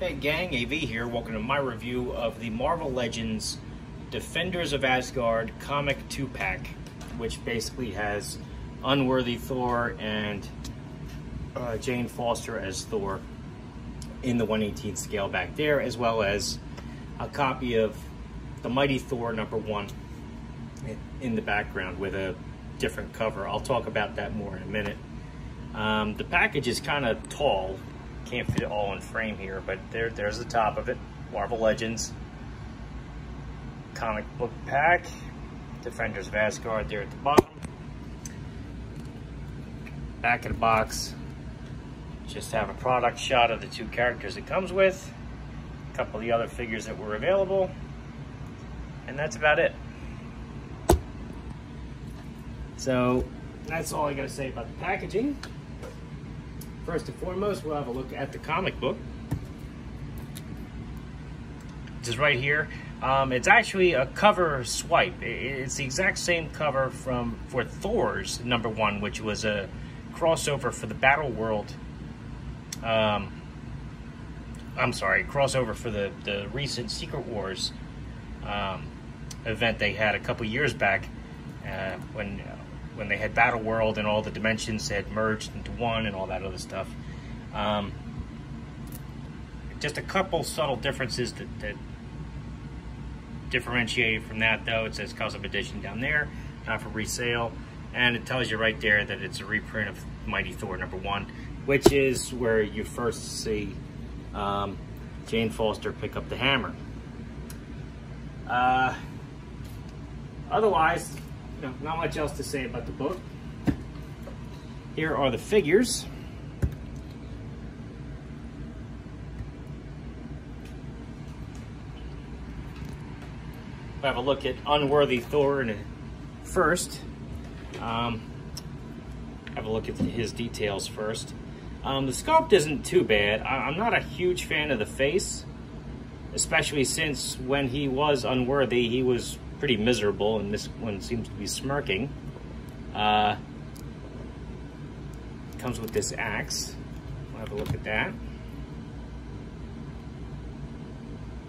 Hey gang, AV here. Welcome to my review of the Marvel Legends Defenders of Asgard comic 2-pack, which basically has Unworthy Thor and Jane Foster as Thor in the 1/18 scale back there, as well as a copy of the Mighty Thor #1 in the background with a different cover. I'll talk about that more in a minute. The package is kind of tall. Can't fit it all in frame here, but there's the top of it. Marvel Legends comic book pack. Defenders of Asgard there at the bottom. Back of the box, just have a product shot of the two characters it comes with, a couple of the other figures that were available, and that's about it. So that's all I gotta say about the packaging. First and foremost, we'll have a look at the comic book. Which is right here. It's actually a cover swipe. It's the exact same cover for Thor's #1, which was a crossover for the Battle World. I'm sorry, crossover for the recent Secret Wars event they had a couple years back, when they had Battle World and all the dimensions had merged into one and all that other stuff. Just a couple subtle differences that differentiated from that, though. It says custom edition down there, not for resale, and it tells you right there that it's a reprint of Mighty Thor #1, which is where you first see Jane Foster pick up the hammer. Otherwise, not much else to say about the book. Here are the figures. We'll have a look at Unworthy Thor first. Have a look at his details first. The sculpt isn't too bad. I'm not a huge fan of the face, especially since when he was unworthy, he was pretty miserable, and this one seems to be smirking. Comes with this axe. We'll have a look at that.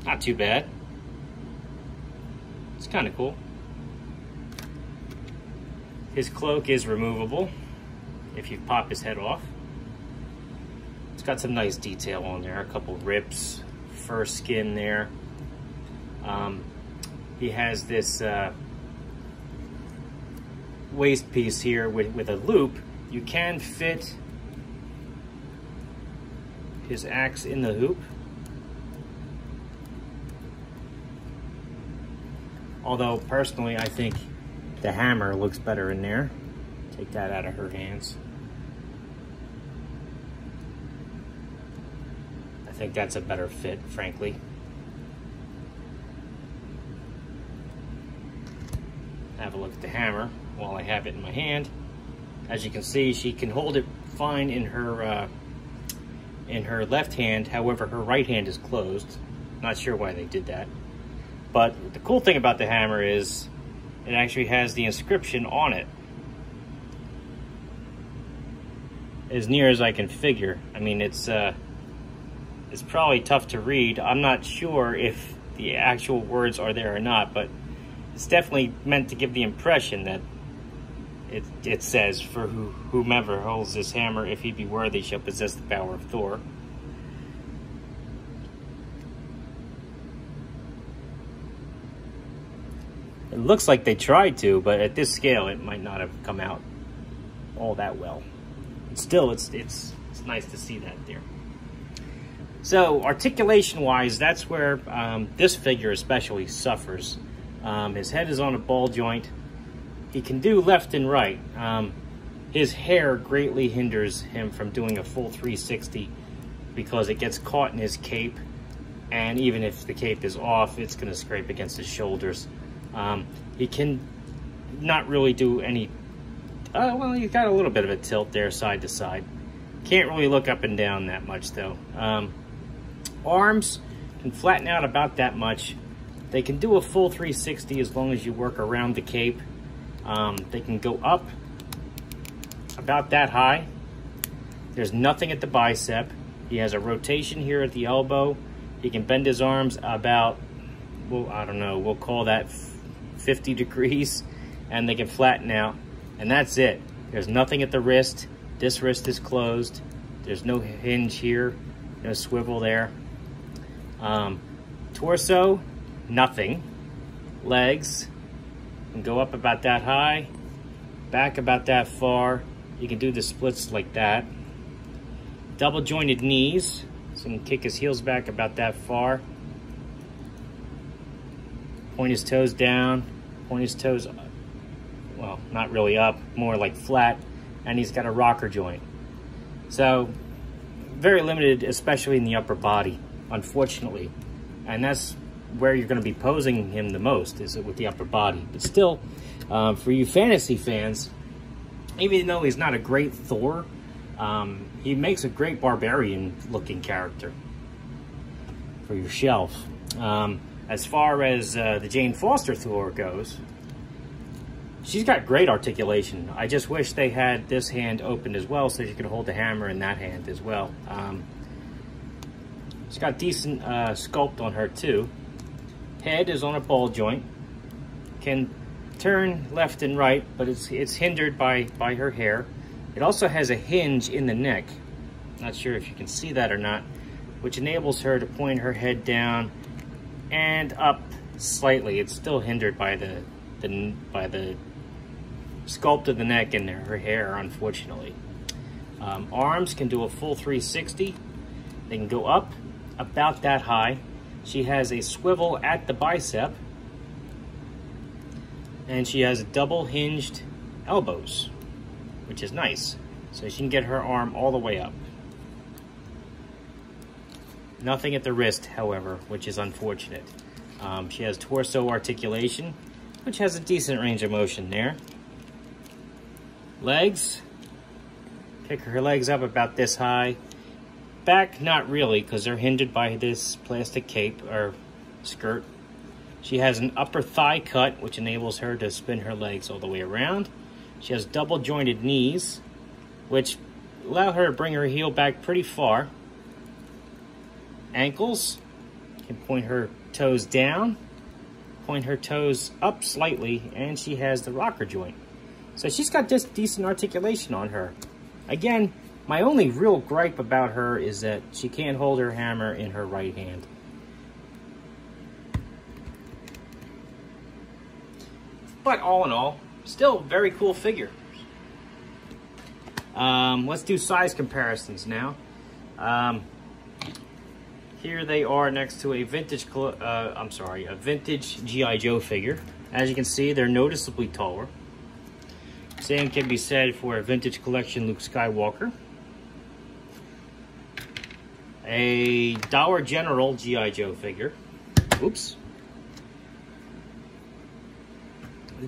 Not too bad. It's kind of cool. His cloak is removable if you pop his head off. It's got some nice detail on there. A couple rips, fur skin there. He has this waist piece here with a loop. You can fit his axe in the hoop. Although, personally, I think the hammer looks better in there. Take that out of her hands. I think that's a better fit, frankly. Have a look at the hammer while I have it in my hand. As you can see, she can hold it fine in her left hand. However, her right hand is closed. Not sure why they did that. But the cool thing about the hammer is it actually has the inscription on it. As near as I can figure. I mean, it's probably tough to read. I'm not sure if the actual words are there or not, but it's definitely meant to give the impression that it says, for whomever holds this hammer, if he be worthy, shall possess the power of Thor. It looks like they tried to, but at this scale, it might not have come out all that well. But still, it's nice to see that there. So, articulation-wise, that's where this figure especially suffers. His head is on a ball joint. He can do left and right. His hair greatly hinders him from doing a full 360 because it gets caught in his cape, and even if the cape is off, it's going to scrape against his shoulders. He can not really do any... well, he's got a little bit of a tilt there, side to side. Can't really look up and down that much, though. Arms can flatten out about that much. They can do a full 360 as long as you work around the cape. They can go up about that high. There's nothing at the bicep. He has a rotation here at the elbow. He can bend his arms about, well, I don't know, we'll call that 50 degrees, and they can flatten out, and that's it. There's nothing at the wrist. This wrist is closed. There's no hinge here, no swivel there. Torso, nothing. Legs can go up about that high, back about that far. You can do the splits like that. Double jointed knees, so he can kick his heels back about that far. Point his toes down, point his toes, well, not really up, more like flat, and he's got a rocker joint. So, very limited, especially in the upper body, unfortunately. And that's where you're going to be posing him the most, is with the upper body. But still, for you fantasy fans, even though he's not a great Thor, he makes a great barbarian-looking character for your shelf. As far as the Jane Foster Thor goes, she's got great articulation. I just wish they had this hand opened as well so she could hold the hammer in that hand as well. She's got decent sculpt on her too. Head is on a ball joint. Can turn left and right, but it's hindered by her hair. It also has a hinge in the neck. Not sure if you can see that or not, which enables her to point her head down and up slightly. It's still hindered by the sculpt of the neck and her hair, unfortunately. Arms can do a full 360. They can go up about that high. She has a swivel at the bicep, and she has double hinged elbows, which is nice. So she can get her arm all the way up. Nothing at the wrist, however, which is unfortunate. She has torso articulation, which has a decent range of motion there. Legs, pick her legs up about this high. Back, not really, because they're hindered by this plastic cape or skirt. She has an upper thigh cut, which enables her to spin her legs all the way around. She has double jointed knees, which allow her to bring her heel back pretty far. Ankles, can point her toes down, point her toes up slightly, and she has the rocker joint. So she's got just decent articulation on her. Again, my only real gripe about her is that she can't hold her hammer in her right hand. But all in all, still very cool figure. Let's do size comparisons now. Here they are next to a vintage, a vintage G.I. Joe figure. As you can see, they're noticeably taller. Same can be said for a vintage collection Luke Skywalker. A Dollar General G.I. Joe figure. Oops.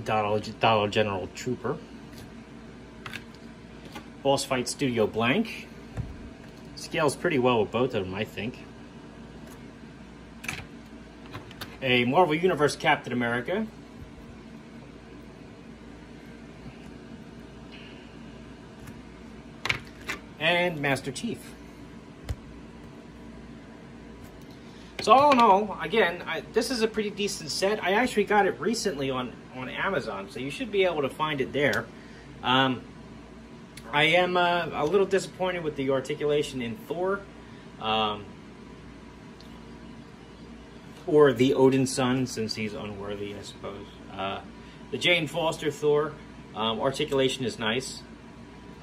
Dollar General Trooper. Boss Fight Studio Blank. Scales pretty well with both of them, I think. A Marvel Universe Captain America. And Master Chief. So all in all, again, this is a pretty decent set. I actually got it recently on Amazon, so you should be able to find it there. I am a little disappointed with the articulation in Thor. Or the Odinson, since he's unworthy, I suppose. The Jane Foster Thor, articulation is nice.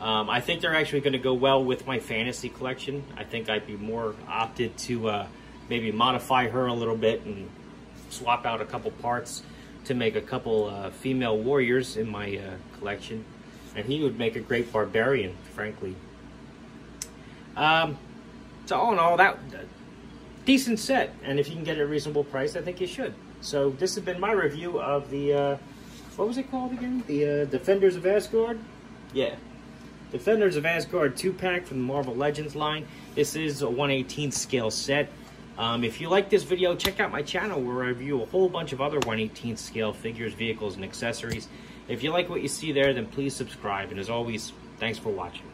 I think they're actually going to go well with my fantasy collection. I think I'd be more opted to maybe modify her a little bit and swap out a couple parts to make a couple female warriors in my collection. And he would make a great barbarian, frankly. So all in all, that decent set. And if you can get it at a reasonable price, I think you should. So this has been my review of the, what was it called again? The Defenders of Asgard? Yeah. Defenders of Asgard 2-pack from the Marvel Legends line. This is a 1/18 scale set. If you like this video, check out my channel where I review a whole bunch of other 1/18 scale figures, vehicles, and accessories. If you like what you see there, then please subscribe. And as always, thanks for watching.